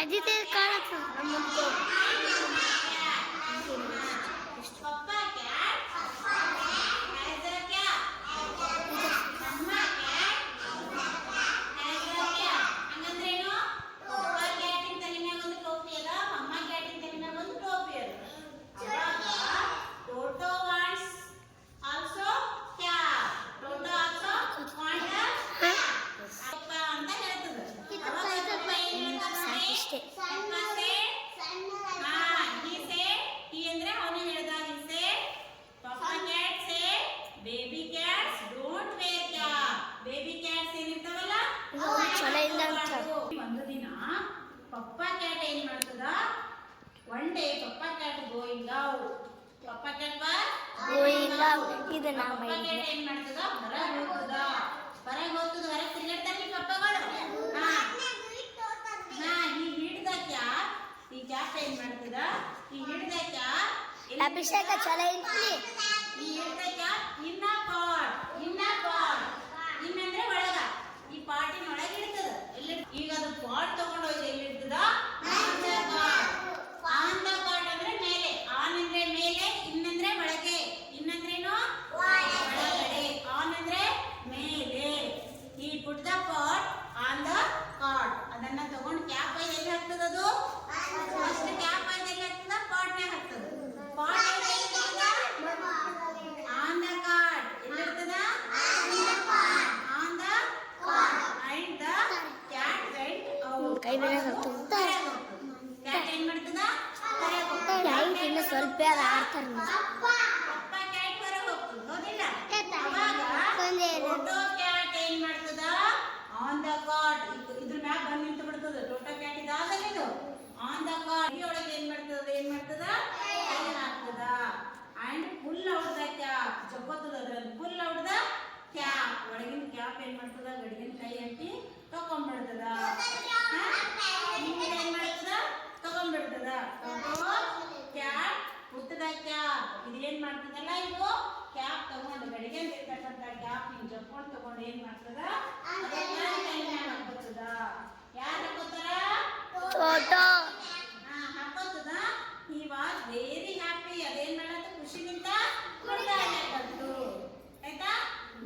ಅಜಿತೆ ಕಾಣುತ್ತೆ ನಮ್ಮಂತೂ ಒಂದು ದಿನ ಪಪ್ಪ ಕ್ಯಾಟ್ ಏನ್ ಮಾಡ್ತದ ಒನ್ ಡೇ ಪಪ್ಪ ಕ್ಯಾಟ್ ಗೋಯಿಂಗ್ ಔಟ್ ಪಪ್ಪ ಕ್ಯಾಟ್ ಗೋಯಿಂಗ್ ಔಟ್ ಇದನ್ನ ಪಪ್ಪ ಕ್ಯಾಟ್ ಏನ್ ಮಾಡ್ತದ ಹೊರಗೆ ಹೋಗ್ತದ ಹೊರಗೆ ತಿರುಗಾಡ್ತಾನೆ ಪಪ್ಪಗಳು ಈ ಹಿಡ್ದ ಕ್ಯಾಟ್ ಈ ಕ್ಯಾಟ್ ಏನ್ ಮಾಡ್ತದ ಈ ಹಿಡ್ದ ಕ್ಯಾಟ್ ಅಭಿಷೇಕ ಚಲ ಇರ್ಲಿ ಈ ಹಿಡ್ದ ಕ್ಯಾಟ್ ಇನ್ನ ಪಾಟ್ ಇನ್ನಂದ್ರೆ ಒಳಗ ಈ ಪಾಟಿನ ಒಳಗೆ ಇಡ್ತದ ಈಗ ಅದು ಪಾಟ್ ತಗೊಂಡು ಹೋಗಿ ಎಲ್ಲಿ ಇಡ್ತದ ಆನ್ ದ ಪಾಟ್ ಅಂದ್ರೆ ಮೇಲೆ ಆನ್ ಅಂದ್ರೆ ಮೇಲೆ ಇನ್ನಂದ್ರೆ ಒಳಗೆ ಇನ್ನಂದ್ರೇನು ಒಳಗಡೆ ಆನ್ ಅಂದ್ರೆ ಮೇಲೆ ಈ put the pot on the pot ಅದನ್ನ ತಗೊಂಡು ಕ್ಯಾಪ್ ಐದು ಎಲ್ಲಿ ಹಾಕ್ತದ ಅದು ಫಸ್ಟ್ ಕ್ಯಾಪ್ ಐದು ಎಲ್ಲಿ ಹಾಕ್ತದ ಪಾಟ್ನಾಗ ಹಾಕ್ತದ ಪಾಟ್ ಆನ್ ದ ಕಾರ್ಡ್ ಎಲ್ಲಿ ಇರ್ತದ on the and the cat went out. ಕೈ ಬೇರೆ ಹೋಗ್ತು ಕ್ಯಾಟ್ ಏನ್ ಮಾಡ್ತದ ಕ್ಯಾಟ್ ಇನ್ನು ಸ್ವಲ್ಪ ಆಡ್ತಾರೆ ಪಪ್ಪ ಕ್ಯಾಟ್ ಹೊರಗೆ ಹೋಗ್ತದ ಹೌದಿಲ್ಲ ಅವಾಗ ಟೋಟೋ ಕ್ಯಾಟ್ ಏನ್ ಮಾಡ್ತದ ಆನ್ ದ ಕಾರ್ಡ್ ಇದ್ರ ಮ್ಯಾಗ ಬಂದು ನಿಂತು ಬಿಡ್ತದ ಟೋಟೋ ಕ್ಯಾಟ್ ಇದಾಗಲ್ಲ ಇದು ಆನ್ ದ ಕಾರ್ಡ್ ಈ ಒಳಗೆ ಏನ್ ಮಾಡ್ತದ ಕೈ ಹಾಕ್ತದ and pull out the cap ಜಪ್ಪತ್ತದ ಅದ್ರಲ್ಲಿ ಫುಲ್ ಔಟ್ ದ ಕ್ಯಾಪ್ ಒಳಗಿನ ಕ್ಯಾಪ್ ಏನ್ ಮಾಡ್ತದ ಗಡಿಗಿನ ಕೈ ಅಂಟಿ ತಗೊಂಡ್ಬಿಡ್ತದ ಏನ್ ಮಾಡ್ತದ ತಗೊಂಡ್ಬಿಡ್ತದ ಕ್ಯಾಪ್ ಹುಟ್ಟದ ಕ್ಯಾಪ್ ಇದೇನ್ ಮಾಡ್ತದಲ್ಲ ಇದು ಕ್ಯಾಪ್ ತಗೊಂಡು ಗಡಿಗೆ ಇರ್ತಕ್ಕಂಥ ಕ್ಯಾಪ್ ಹಿಂಗ್ ಜಪ್ಕೊಂಡು ತಗೊಂಡು ಏನ್ ಮಾಡ್ತದ ಹಾಕೋತದ ಯಾರು ಹಾಕೋತಾರ ಫೋಟೋ